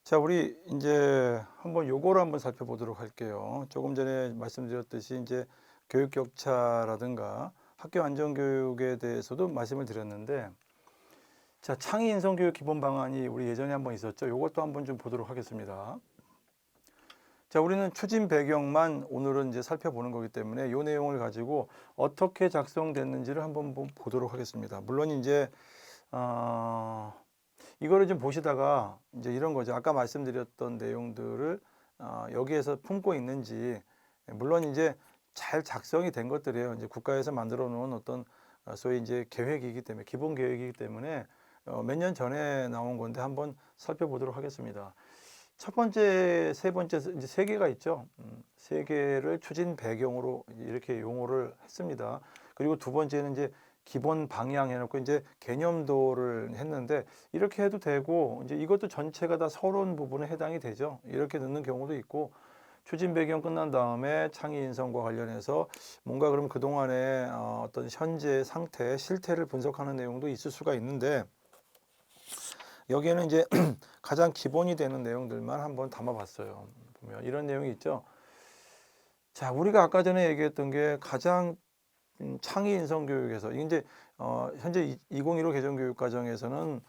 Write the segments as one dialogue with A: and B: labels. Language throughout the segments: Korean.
A: 자, 우리 이제 한번 요거를 한번 살펴보도록 할게요. 조금 전에 말씀드렸듯이 이제 교육 격차라든가 학교 안전 교육에 대해서도 말씀을 드렸는데, 자, 창의 인성 교육 기본 방안이 우리 예전에 한번 있었죠. 요것도 한번 좀 보도록 하겠습니다. 자, 우리는 추진 배경만 오늘은 이제 살펴보는 거기 때문에 요 내용을 가지고 어떻게 작성됐는지를 한번 보도록 하겠습니다. 물론 이제 이거를 좀 보시다가 이제 이런 거죠. 아까 말씀드렸던 내용들을 여기에서 품고 있는지, 물론 이제 잘 작성이 된 것들이에요. 이제 국가에서 만들어 놓은 어떤 소위 이제 계획이기 때문에, 기본 계획이기 때문에 몇 년 전에 나온 건데 한번 살펴보도록 하겠습니다. 첫 번째, 세 번째, 이제 세 개가 있죠. 세 개를 추진 배경으로 이렇게 용어를 했습니다. 그리고 두 번째는 이제 기본 방향 해놓고 이제 개념도를 했는데, 이렇게 해도 되고, 이제 이것도 전체가 다 서론 부분에 해당이 되죠. 이렇게 넣는 경우도 있고, 추진 배경 끝난 다음에 창의 인성과 관련해서 뭔가 그럼 그동안의 어떤 현재 상태, 실태를 분석하는 내용도 있을 수가 있는데, 여기에는 이제 가장 기본이 되는 내용들만 한번 담아봤어요. 보면 이런 내용이 있죠. 자, 우리가 아까 전에 얘기했던 게 가장 창의 인성 교육에서 이제 현재 2015 개정 교육 과정에서는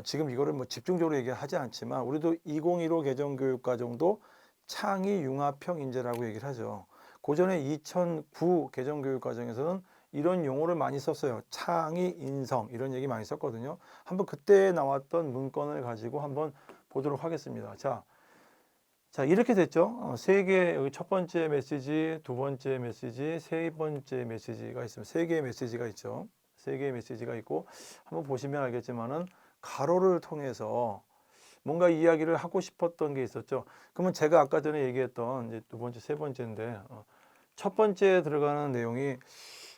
A: 지금 이거를 뭐 집중적으로 얘기하지 않지만 우리도 2015 개정 교육 과정도 창의 융합형 인재라고 얘기를 하죠. 고전에 2009 개정 교육 과정에서는 이런 용어를 많이 썼어요. 창의 인성 이런 얘기 많이 썼거든요. 한번 그때 나왔던 문건을 가지고 한번 보도록 하겠습니다. 자, 이렇게 됐죠. 세 개, 여기 첫 번째 메시지, 두 번째 메시지, 세 번째 메시지가 있습니다. 세 개의 메시지가 있죠. 세 개의 메시지가 있고, 한번 보시면 알겠지만은, 가로를 통해서 뭔가 이야기를 하고 싶었던 게 있었죠. 그러면 제가 아까 전에 얘기했던 이제 두 번째, 세 번째인데, 첫 번째 들어가는 내용이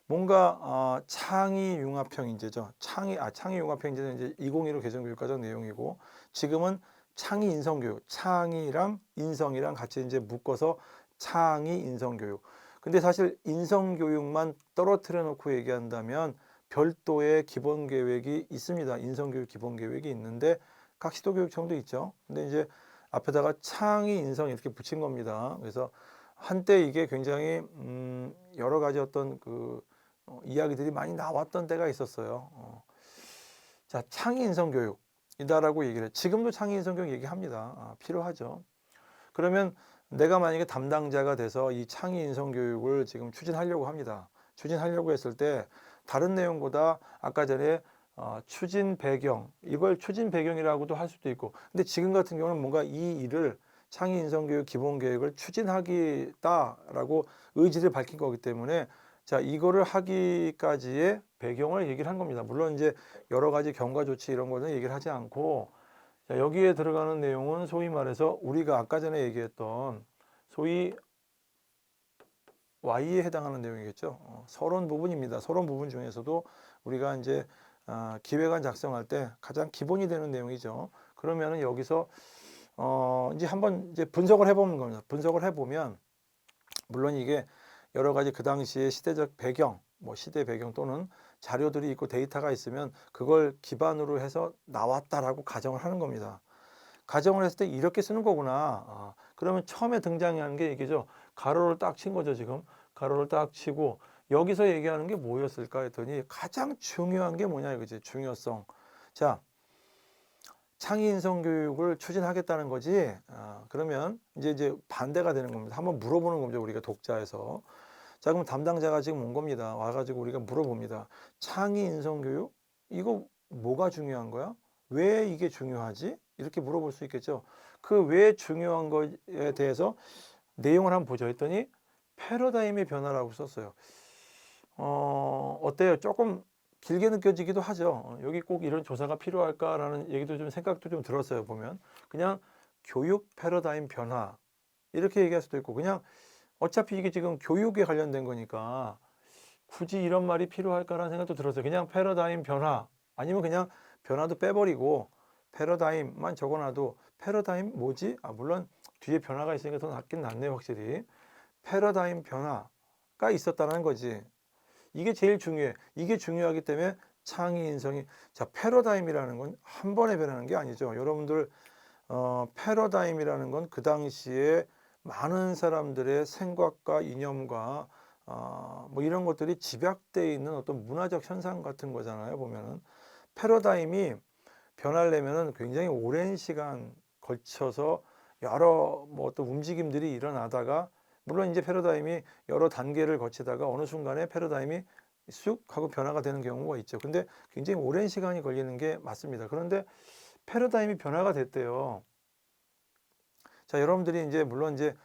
A: 뭔가 창의 융합형 인재죠. 창의 융합형 인재는 이제 2015 개정교육과정 내용이고, 지금은 창의 인성교육, 창의랑 인성이랑 같이 이제 묶어서 창의 인성교육. 근데 사실 인성교육만 떨어뜨려 놓고 얘기한다면 별도의 기본 계획이 있습니다. 인성교육 기본 계획이 있는데 각 시도교육청도 있죠. 근데 이제 앞에다가 창의 인성 이렇게 붙인 겁니다. 그래서 한때 이게 굉장히 여러 가지 어떤 이야기들이 많이 나왔던 때가 있었어요. 자, 창의 인성 교육이다라고 얘기를 해요. 지금도 창의 인성 교육 얘기합니다. 필요하죠. 그러면 내가 만약에 담당자가 돼서 이 창의 인성 교육을 지금 추진하려고 합니다. 추진하려고 했을 때 다른 내용보다 아까 전에 추진 배경, 이걸 추진 배경이라고도 할 수도 있고, 근데 지금 같은 경우는 뭔가 이 일을 창의 인성 교육 기본 계획을 추진하기다라고 의지를 밝힌 거기 때문에 자, 이거를 하기까지의 배경을 얘기를 한 겁니다. 물론 이제 여러 가지 경과 조치 이런 거는 얘기를 하지 않고, 자, 여기에 들어가는 내용은 소위 말해서 우리가 아까 전에 얘기했던 소위 Y에 해당하는 내용이겠죠. 서론 부분입니다. 서론 부분 중에서도 우리가 이제 기획안 작성할 때 가장 기본이 되는 내용이죠. 그러면은 여기서 이제 한번 이제 분석을 해보는 겁니다. 분석을 해보면 물론 이게 여러 가지 그 당시의 시대적 배경, 뭐 시대 배경 또는 자료들이 있고 데이터가 있으면 그걸 기반으로 해서 나왔다라고 가정을 하는 겁니다. 가정을 했을 때 이렇게 쓰는 거구나. 그러면 처음에 등장하는 게 이게죠. 가로를 딱 친 거죠, 지금. 가로를 딱 치고 여기서 얘기하는 게 뭐였을까 했더니 가장 중요한 게 뭐냐 이거지. 중요성. 자, 창의 인성 교육을 추진하겠다는 거지. 그러면 이제 반대가 되는 겁니다. 한번 물어보는 거죠, 우리가 독자에서. 자, 그럼 담당자가 지금 온 겁니다. 와가지고 우리가 물어봅니다. 창의 인성 교육? 이거 뭐가 중요한 거야? 왜 이게 중요하지? 이렇게 물어볼 수 있겠죠. 그 왜 중요한 거에 대해서 내용을 한번 보죠 했더니 패러다임의 변화라고 썼어요. 어때요? 조금 길게 느껴지기도 하죠. 여기 꼭 이런 조사가 필요할까라는 얘기도 좀 생각도 좀 들었어요. 보면 그냥 교육 패러다임 변화 이렇게 얘기할 수도 있고 그냥 어차피 이게 지금 교육에 관련된 거니까 굳이 이런 말이 필요할까라는 생각도 들었어요. 그냥 패러다임 변화 아니면 그냥 변화도 빼버리고 패러다임만 적어놔도 패러다임 뭐지? 물론 뒤에 변화가 있으니까 더 낫긴 낫네요, 확실히. 패러다임 변화가 있었다는 거지. 이게 제일 중요해. 이게 중요하기 때문에 창의 인성이 자 패러다임이라는 건 한 번에 변하는 게 아니죠. 여러분들 패러다임이라는 건 그 당시에 많은 사람들의 생각과 이념과 뭐 이런 것들이 집약되어 있는 어떤 문화적 현상 같은 거잖아요, 보면은. 패러다임이 변하려면은 굉장히 오랜 시간 걸쳐서 여러 뭐 어떤 움직임들이 일어나다가, 물론 이제 패러다임이 여러 단계를 거치다가 어느 순간에 패러다임이 쑥 하고 변화가 되는 경우가 있죠. 근데 굉장히 오랜 시간이 걸리는 게 맞습니다. 그런데 패러다임이 변화가 됐대요. 자, 여러분들이 이제 물론 이제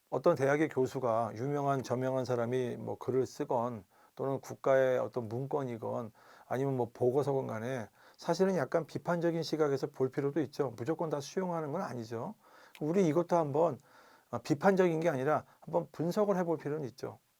A: 어떤 대학의 교수가 유명한 저명한 사람이 뭐 글을 쓰건 또는 국가의 어떤 문건이건 아니면 뭐 보고서건 간에 사실은 약간 비판적인 시각에서 볼 필요도 있죠. 무조건 다 수용하는 건 아니죠. 우리 이것도 한번 비판적인 게 아니라 한번 분석을 해볼 필요는 있죠.